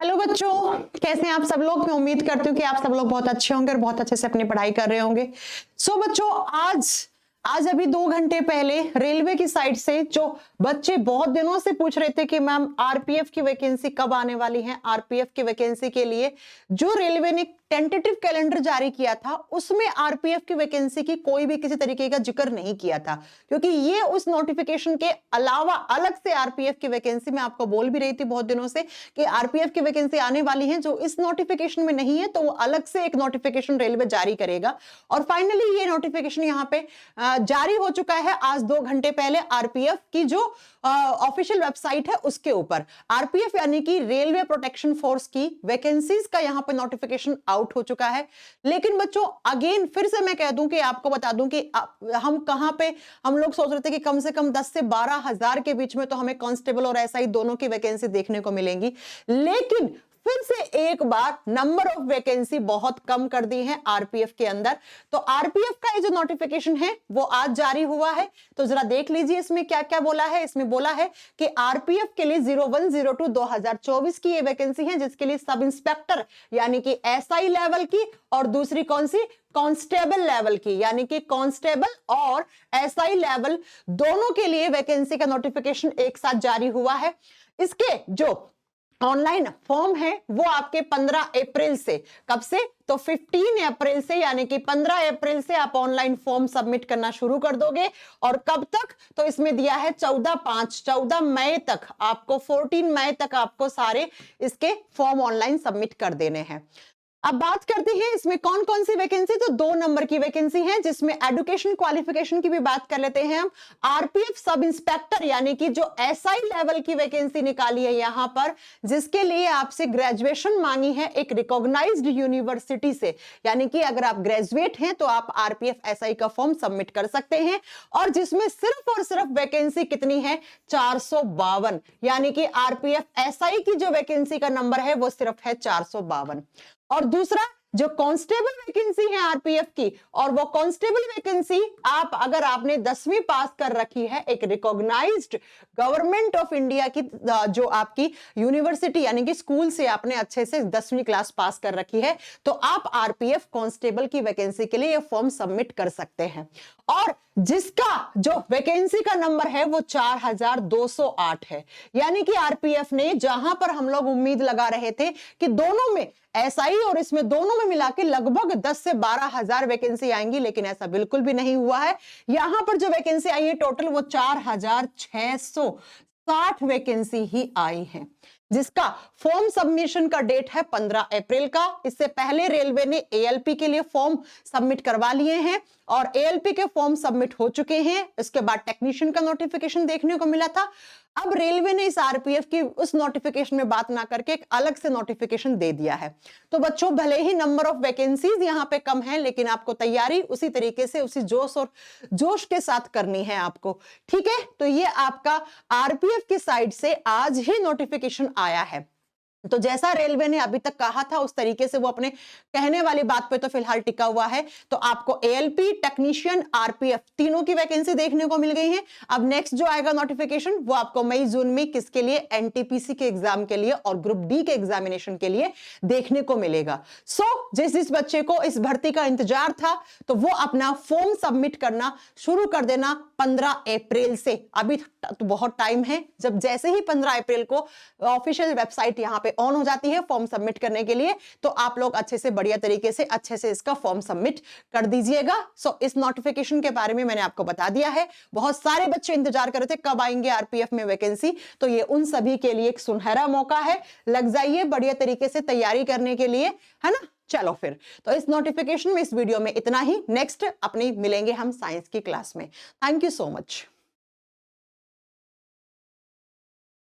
Hello बच्चों, कैसे हैं आप सब लोग। मैं उम्मीद करती हूँ कि आप सब लोग बहुत अच्छे होंगे और बहुत अच्छे से अपनी पढ़ाई कर रहे होंगे। बच्चों, आज अभी 2 घंटे पहले रेलवे की साइड से जो बच्चे बहुत दिनों से पूछ रहे थे कि मैम आरपीएफ की वैकेंसी कब आने वाली है, आरपीएफ की वैकेंसी के लिए जो रेलवे ने टेंटेटिव कैलेंडर जारी किया था उसमें आरपीएफ की वैकेंसी की कोई भी किसी तरीके का जिक्र नहीं किया था, क्योंकि ये उस नोटिफिकेशन के अलावा अलग से आरपीएफ की वैकेंसी, मैं आपको बोल भी रही थी बहुत दिनों से कि आरपीएफ की वैकेंसी आने वाली है जो इस नोटिफिकेशन में नहीं है, तो वो अलग से एक नोटिफिकेशन रेलवे जारी करेगा। और फाइनली ये नोटिफिकेशन यहाँ पे जारी हो चुका है आज 2 घंटे पहले आरपीएफ की जो ऑफिशियल वेबसाइट है उसके ऊपर। आरपीएफ यानी कि रेलवे प्रोटेक्शन फोर्स की वैकेंसीज का यहाँ पे नोटिफिकेशन आउट हो चुका है। लेकिन बच्चों अगेन फिर से मैं कह दूं कि आपको बता दूं कि हम कहां पे हम लोग सोच रहे थे कि कम से कम 10 से 12 हजार के बीच में तो हमें कांस्टेबल और एसआई दोनों की वैकेंसी देखने को मिलेंगी, लेकिन फिर से एक बार नंबर ऑफ वैकेंसी बहुत कम कर दी है आरपीएफ के अंदर। तो आरपीएफ का ये जो नोटिफिकेशन है वो आज जारी हुआ है, तो जरा देख लीजिए इसमें क्या क्या बोला है। इसमें बोला है कि आरपीएफ के लिए 0102 2024 की ये वैकेंसी है, जिसके लिए सब इंस्पेक्टर यानी कि एसआई लेवल की और दूसरी कौन सी कांस्टेबल लेवल की, यानी कि कांस्टेबल और एसआई लेवल दोनों के लिए वैकेंसी का नोटिफिकेशन एक साथ जारी हुआ है। इसके जो ऑनलाइन फॉर्म है वो आपके 15 अप्रैल से, कब से, तो 15 अप्रैल से, यानी कि 15 अप्रैल से आप ऑनलाइन फॉर्म सबमिट करना शुरू कर दोगे। और कब तक, तो इसमें दिया है 14 मई तक, आपको 14 मई तक आपको सारे इसके फॉर्म ऑनलाइन सबमिट कर देने हैं। अब बात करते हैं इसमें कौन कौन सी वैकेंसी, तो 2 नंबर की वैकेंसी है जिसमें एजुकेशन क्वालिफिकेशन की भी बात कर लेते हैं हम। आरपीएफ सब इंस्पेक्टर यानी कि जो एसआई लेवल की वैकेंसी निकाली है यहां पर, जिसके लिए आपसे ग्रेजुएशन मांगी है एक रिकॉग्नाइज्ड यूनिवर्सिटी से, यानी कि अगर आप ग्रेजुएट हैं तो आप आरपीएफ एसआई का फॉर्म सबमिट कर सकते हैं। और जिसमें सिर्फ और सिर्फ वैकेंसी कितनी है, 452, यानी कि आरपीएफ एसआई की जो वैकेंसी का नंबर है वो सिर्फ है 452। और दूसरा जो कांस्टेबल वैकेंसी है आरपीएफ की, और वो कांस्टेबल वैकेंसी आप अगर आपने 10वीं पास कर रखी है एक रिकॉग्नाइज्ड गवर्नमेंट ऑफ इंडिया की जो आपकी यूनिवर्सिटी यानी कि स्कूल से आपने अच्छे से 10वीं क्लास पास कर रखी है, तो आप आरपीएफ कांस्टेबल की वैकेंसी के लिए ये फॉर्म सबमिट कर सकते हैं। और जिसका जो वैकेंसी का नंबर है वो 4208 है, यानी कि आरपीएफ ने जहां पर हम लोग उम्मीद लगा रहे थे कि दोनों में एसआई और इसमें दोनों में मिला के लगभग 10 से 12 हजार वैकेंसी आएंगी, लेकिन ऐसा बिल्कुल भी नहीं हुआ है। यहां पर जो वैकेंसी आई है टोटल वो 4660 वैकेंसी ही आई है, जिसका फॉर्म सबमिशन का डेट है 15 अप्रैल का। इससे पहले रेलवे ने एएलपी के लिए फॉर्म सबमिट करवा लिए हैं और एएलपी के फॉर्म सबमिट हो चुके हैं। इसके बाद टेक्नीशियन का नोटिफिकेशन देखने को मिला था। अब रेलवे ने इस आरपीएफ की उस नोटिफिकेशन में बात ना करके एक अलग से नोटिफिकेशन दे दिया है। तो बच्चों भले ही नंबर ऑफ वैकेंसीज यहां पे कम है, लेकिन आपको तैयारी उसी तरीके से उसी जोश के साथ करनी है आपको, ठीक है। तो ये आपका आरपीएफ की साइड से आज ही नोटिफिकेशन आया है। तो जैसा रेलवे ने अभी तक कहा था उस तरीके से वो अपने कहने वाली बात पे तो फिलहाल टिका हुआ है। तो आपको एएलपी, टेक्नीशियन, आरपीएफ तीनों की वैकेंसी देखने को मिल गई है। अब नेक्स्ट जो आएगा नोटिफिकेशन वो आपको मई जून में किसके लिए, एनटीपीसी के एग्जाम के लिए और ग्रुप डी के एग्जामिनेशन के लिए देखने को मिलेगा। जिस बच्चे को इस भर्ती का इंतजार था तो वो अपना फॉर्म सबमिट करना शुरू कर देना 15 अप्रैल से। अभी तो बहुत टाइम है, जब जैसे ही 15 अप्रैल को ऑफिशियल वेबसाइट यहां पे ऑन हो जाती है फॉर्म सबमिट करने के लिए, तो आप लोग अच्छे से बढ़िया तरीके से अच्छे से इसका फॉर्म सबमिट कर दीजिएगा। इस नोटिफिकेशन के बारे में मैंने आपको बता दिया है। बहुत सारे बच्चे इंतजार कर रहे थे कब आएंगे आरपीएफ में वैकेंसी, तो ये उन सभी के लिए एक सुनहरा मौका है। लग जाइए बढ़िया तरीके से तैयारी करने के लिए, है ना। चलो फिर तो इस नोटिफिकेशन में, इस वीडियो में इतना ही। नेक्स्ट अपनी मिलेंगे हम साइंस की क्लास में। Thank you so much.